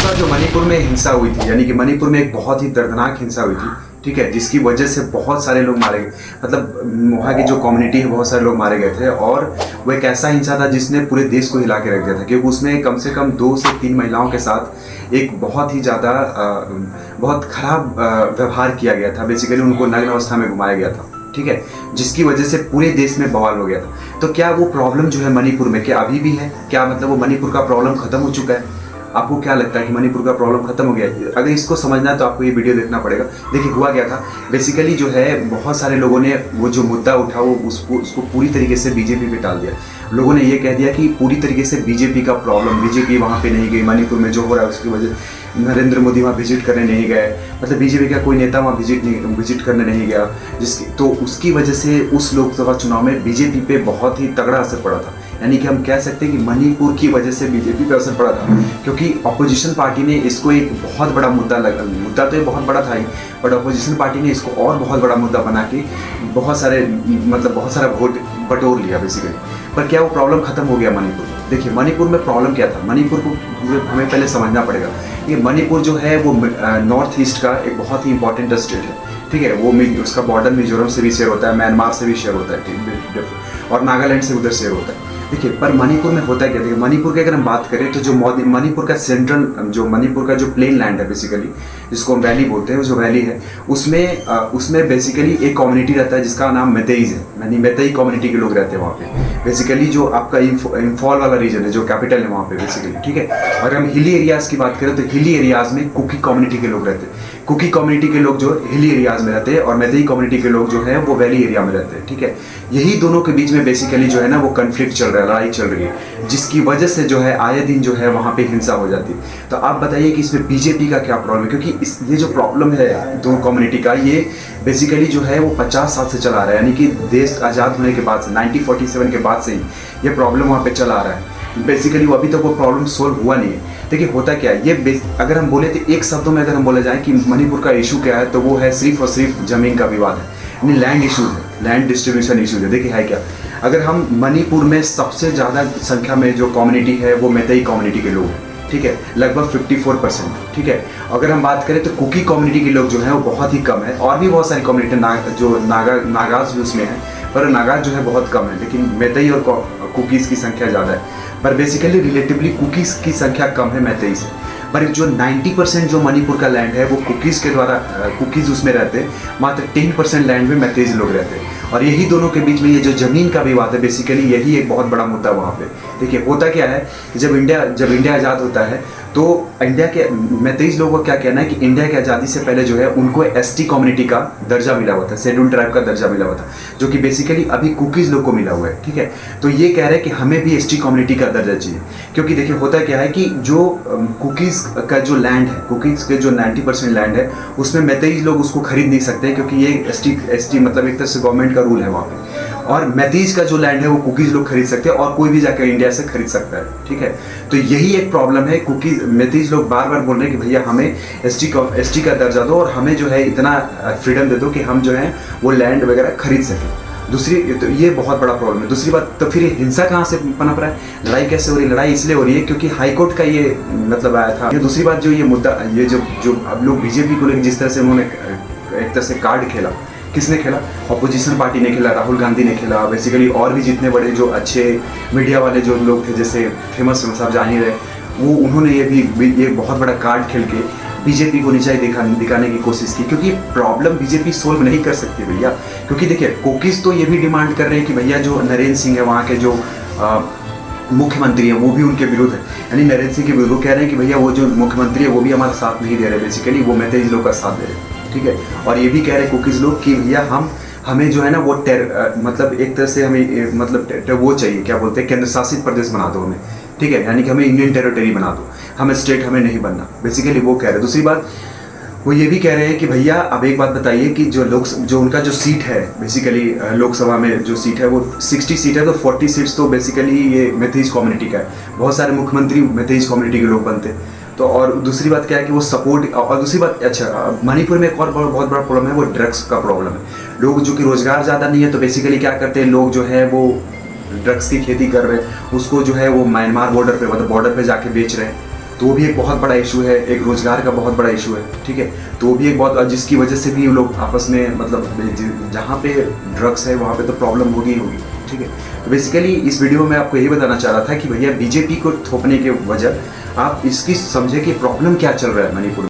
बार जो मणिपुर में हिंसा हुई थी, यानी कि मणिपुर में एक बहुत ही दर्दनाक हिंसा हुई थी, ठीक है, जिसकी वजह से बहुत सारे लोग मारे गए, मतलब वहाँ की जो कम्युनिटी है बहुत सारे लोग मारे गए थे। और वो एक ऐसा हिंसा था जिसने पूरे देश को हिला के रख दिया था, क्योंकि उसमें कम से कम 2 से 3 महिलाओं के साथ एक बहुत ही ज़्यादा बहुत खराब व्यवहार किया गया था। बेसिकली उनको नग्न अवस्था में घुमाया गया था, ठीक है, जिसकी वजह से पूरे देश में बवाल हो गया था। तो क्या वो प्रॉब्लम जो है मणिपुर में, क्या अभी भी है? क्या मतलब वो मणिपुर का प्रॉब्लम खत्म हो चुका है? आपको क्या लगता है कि मणिपुर का प्रॉब्लम खत्म हो गया है? अगर इसको समझना है तो आपको ये वीडियो देखना पड़ेगा। देखिए हुआ क्या था, बेसिकली जो है बहुत सारे लोगों ने वो जो मुद्दा उठा वो उसको पूरी तरीके से बीजेपी पे टाल दिया। लोगों ने ये कह दिया कि पूरी तरीके से बीजेपी का प्रॉब्लम, बीजेपी वहाँ पे नहीं गई, मणिपुर में जो हो रहा है उसकी वजह नरेंद्र मोदी वहाँ विजिट करने नहीं गए, मतलब बीजेपी का कोई नेता वहाँ विजिट करने नहीं गया, तो उसकी वजह से उस लोकसभा चुनाव में बीजेपी पे बहुत ही तगड़ा असर पड़ा था। यानी कि हम कह सकते हैं कि मणिपुर की वजह से बीजेपी पे असर पड़ा था, क्योंकि अपोजिशन पार्टी ने इसको एक बहुत बड़ा मुद्दा तो ये बहुत बड़ा था ही, बट अपोजिशन पार्टी ने इसको और बहुत बड़ा मुद्दा बना के बहुत सारा वोट बटोर लिया बेसिकली। पर क्या वो प्रॉब्लम खत्म हो गया मणिपुर में? देखिए मणिपुर में प्रॉब्लम क्या था, मणिपुर को हमें पहले समझना पड़ेगा। ये मणिपुर जो है वो नॉर्थ ईस्ट का एक बहुत ही इंपॉर्टेंट स्टेट है, ठीक है, वो उसका बॉर्डर मिजोरम से भी शेयर होता है, म्यांमार से भी शेयर होता है, और नागालैंड से उधर शेयर होता है। देखिए पर मणिपुर में होता है क्या, देखिए मणिपुर की अगर हम बात करें तो जो मणिपुर का मणिपुर का जो प्लेन लैंड है बेसिकली, जिसको हम वैली बोलते हैं, जो वैली है उसमें बेसिकली एक कम्युनिटी रहता है जिसका नाम मैतेईज है, यानी मैतेई कम्युनिटी के लोग रहते हैं वहाँ पे। बेसिकली जो आपका इम्फॉल वाला रीजन है, जो कैपिटल है वहाँ पे बेसिकली, ठीक है। और हम हिली एरियाज़ की बात करें तो हिली एरियाज़ में कुकी कम्युनिटी के लोग रहते हैं। कुकी कम्युनिटी के लोग जो हिली एरियाज़ में रहते हैं और मैतेई कम्युनिटी के लोग जो है वो वैली एरिया में रहते हैं, ठीक है। यही दोनों के बीच में बेसिकली जो है ना वो कन्फ्लिक्ट चल रहा है, लड़ाई चल रही है, जिसकी वजह से जो है आए दिन जो है वहाँ पे हिंसा हो जाती है। तो आप बताइए कि इसमें बीजेपी का क्या प्रॉब्लम है? क्योंकि ये जो प्रॉब्लम है दो कम्युनिटी का, ये बेसिकली जो है वो 50 साल से चला आ रहा है, यानी कि देश आज़ाद होने के बाद से 1947 के बाद से ही ये प्रॉब्लम वहाँ पे चला आ रहा है। बेसिकली वो अभी तक वो प्रॉब्लम सोल्व हुआ नहीं है। देखिए होता क्या है, ये अगर हम बोले तो एक शब्दों में अगर हम बोले जाए कि मणिपुर का इशू क्या है, तो वो है सिर्फ और सिर्फ ज़मीन का विवाद है, यानी लैंड इशू है, लैंड डिस्ट्रीब्यूशन इशू है। देखिए है क्या, अगर हम मणिपुर में सबसे ज़्यादा संख्या में जो कम्युनिटी है वो मैतेई कम्युनिटी के लोग हैं, ठीक है, लगभग 54%, ठीक है। अगर हम बात करें तो कुकी कम्युनिटी के लोग जो हैं वो बहुत ही कम है, और भी बहुत सारी कम्युनिटी जो नागाज भी उसमें है, पर नागाज जो है बहुत कम है, लेकिन मैतेई और कुकीज़ की संख्या ज़्यादा है। पर बेसिकली रिलेटिवली कुकीज़ की संख्या कम है मैतेई से। पर जो 90% जो मणिपुर का लैंड है वो कुकीज़ के द्वारा कुकीज़ उसमें रहते हैं, मात्र 10% लैंड में मैतेईज लोग रहते हैं। और यही दोनों के बीच में ये जो ज़मीन का विवाद है, बेसिकली यही एक बहुत बड़ा मुद्दा वहाँ पे। देखिए होता क्या है, जब इंडिया आज़ाद होता है तो इंडिया के मैतेईज लोगों का क्या कहना है कि इंडिया की आज़ादी से पहले जो है उनको एसटी कम्युनिटी का दर्जा मिला हुआ था, शेड्यूल ट्राइब का दर्जा मिला हुआ था, जो कि बेसिकली अभी कुकीज़ लोग को मिला हुआ है, ठीक है। तो ये कह रहे हैं कि हमें भी एसटी कम्युनिटी का दर्जा चाहिए, क्योंकि देखिए होता क्या है कि जो कुकीज़ का जो लैंड है, कुकीज़ के जो 90% लैंड है उसमें मैतेईज लोग उसको खरीद नहीं सकते, क्योंकि ये एसटी मतलब एक तरह से गवर्नमेंट का रूल है वहाँ पे। और मैतेईज का जो लैंड है वो कुकीज़ लोग खरीद सकते हैं, और कोई भी जाकर इंडिया से खरीद सकता है, ठीक है। तो यही एक प्रॉब्लम है, मैतेईज लोग बार बार बोल रहे हैं कि भैया हमें एसटी का दर्जा दो और हमें जो है इतना फ्रीडम दे दो कि हम जो है वो लैंड वगैरह खरीद सकें। दूसरी तो ये बहुत बड़ा प्रॉब्लम है। दूसरी बात, तो फिर हिंसा कहाँ से पनप रहा है, लड़ाई कैसे हो रही है? लड़ाई इसलिए हो रही है क्योंकि हाईकोर्ट का ये मतलब आया था। ये दूसरी बात जो ये मुद्दा, ये जो अब लोग बीजेपी को लेकर जिस तरह से उन्होंने एक तरह से कार्ड खेला, किसने खेला? अपोजिशन पार्टी ने खेला, राहुल गांधी ने खेला, बेसिकली और भी जितने बड़े जो अच्छे मीडिया वाले जो लोग थे, जैसे फेमस साहब जाहिर है, वो उन्होंने ये बहुत बड़ा कार्ड खेल के बीजेपी को नीचा दिखाने की कोशिश की, क्योंकि प्रॉब्लम बीजेपी सोल्व नहीं कर सकती भैया। क्योंकि देखिए कुकीज़ तो ये भी डिमांड कर रहे हैं कि भैया जो नरेंद्र सिंह है वहाँ के जो मुख्यमंत्री है वो भी उनके विरुद्ध है, यानी नरेंद्र सिंह के विरुद्ध। वो कह रहे हैं कि भैया वो जो मुख्यमंत्री है वो भी हमारा साथ नहीं दे रहे, बेसिकली वो मैतेईज लोग का साथ दे रहे हैं, ठीक है। और ये भी कह रहे हैं कुकीज़ लोग कि भैया हमें जो है ना वो मतलब एक तरह से हमें मतलब वो चाहिए, क्या बोलते हैं, केंद्र शासित प्रदेश बना दो हमें, ठीक है, यानी कि हमें इंडियन टेरिटरी बना दो, हमें स्टेट हमें नहीं बनना, बेसिकली वो कह रहे हैं। दूसरी बात वो ये भी कह रहे हैं कि भैया अब एक बात बताइए कि जो उनका जो सीट है, बेसिकली लोकसभा में जो सीट है वो 60 सीट है, तो 40 सीट्स तो बेसिकली ये मैतेईज कम्युनिटी का है। बहुत सारे मुख्यमंत्री मैतेईज कम्युनिटी के लोग बनते। तो और दूसरी बात क्या है कि वो सपोर्ट, और दूसरी बात अच्छा मणिपुर में एक और बहुत बड़ा प्रॉब्लम है, वो ड्रग्स का प्रॉब्लम है। लोग जो कि रोज़गार ज़्यादा नहीं है, तो बेसिकली क्या करते हैं लोग जो है वो ड्रग्स की खेती कर रहे हैं, उसको जो है वो म्यांमार बॉर्डर पे मतलब बॉर्डर पे जाके बेच रहे हैं, तो भी एक बहुत बड़ा इशू है, एक रोजगार का बहुत बड़ा इशू है, ठीक है। तो भी एक बहुत, जिसकी वजह से भी लोग आपस में मतलब जहाँ पे ड्रग्स है वहाँ पे तो प्रॉब्लम होगी ही होगी, ठीक है। तो बेसिकली इस वीडियो में आपको यही बताना चाह रहा था कि भैया बीजेपी को थोपने के वजह आप इसकी समझे कि प्रॉब्लम क्या चल रहा है मणिपुर में।